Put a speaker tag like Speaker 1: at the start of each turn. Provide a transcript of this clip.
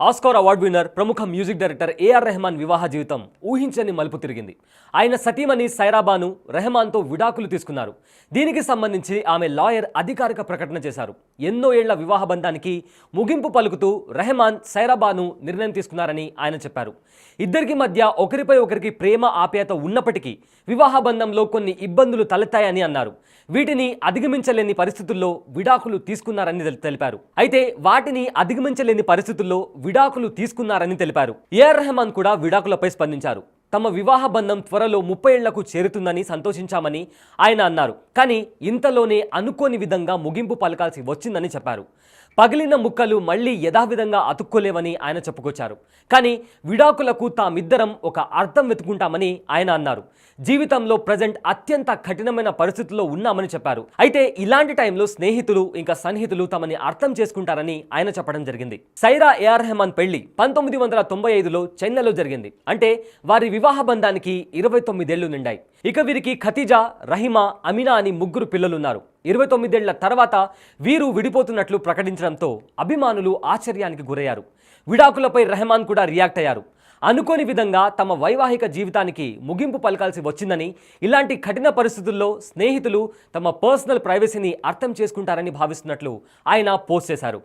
Speaker 1: Oscar award winner ప్రముఖ music director AR Rahman వివాహ జీవితం ఊహించని మలుపు తిరిగింది. ఆయన సతీమణి సైరాబాను రెహమాన్తో విడాకులు తీసుకున్నారు. దీనికి సంబంధించి ఆమె లాయర్ అధికారిక ప్రకటన చేశారు. ఎన్నో ఏళ్ల వివాహ బంధానికి ముగింపు పలుకుతూ రెహమాన్ సైరాబాను నిర్ణయం తీసుకున్నారని ఆయన చెప్పారు. ఇద్దరికి మధ్య ఒకరిపై ఒకరికి ప్రేమ ఆప్యాయత ఉన్నప్పటికీ వివాహ బంధంలో కొన్ని ఇబ్బందులు తలెత్తాయని అన్నారు. వీటిని అధిగమించలేని పరిస్థితుల్లో విడాకులు తీసుకున్నారని తెలిపారు. అయితే వాటిని అధిగమించలేని పరిస్థితుల్లో విడాకులు తీసుకున్నారని తెలిపారు. ఏఆర్ రెహమాన్ కూడా విడాకులపై స్పందించారు. తమ వివాహ బంధం త్వరలో 30 ఏళ్లకు చేరుతుందని సంతోషించామని ఆయన అన్నారు. కానీ ఇంతలోనే అనుకోని విధంగా ముగింపు పలకాల్సి వచ్చిందని చెప్పారు. పగిలిన ముక్కలు మళ్లీ యథావిధంగా అతుక్కోలేవని ఆయన చెప్పుకొచ్చారు. కానీ విడాకులకు తామిద్దరం ఒక అర్థం వెతుకుంటామని ఆయన అన్నారు. జీవితంలో ప్రజెంట్ అత్యంత కఠినమైన పరిస్థితుల్లో ఉన్నామని చెప్పారు. అయితే ఇలాంటి టైంలో స్నేహితులు ఇంకా సన్నిహితులు తమని అర్థం చేసుకుంటారని ఆయన చెప్పడం జరిగింది. సైరా ఏఆర్ రెహమాన్ పెళ్లి 1995లో చెన్నైలో జరిగింది. అంటే వారి వివాహ బంధానికి 29 ఏళ్లు నిండాయి. ఇక వీరికి ఖతీజా, రహిమా, అమినా అని 3 పిల్లలున్నారు. 29 ఏళ్ల తర్వాత వీరు విడిపోతున్నట్లు ప్రకటించడంతో అభిమానులు ఆశ్చర్యానికి గురయ్యారు. విడాకులపై రెహమాన్ కూడా రియాక్ట్ అయ్యారు. అనుకోని విధంగా తమ వైవాహిక జీవితానికి ముగింపు పలకాల్సి వచ్చిందని, ఇలాంటి కఠిన పరిస్థితుల్లో స్నేహితులు తమ పర్సనల్ ప్రైవసీని అర్థం చేసుకుంటారని భావిస్తున్నట్లు ఆయన పోస్ట్ చేశారు.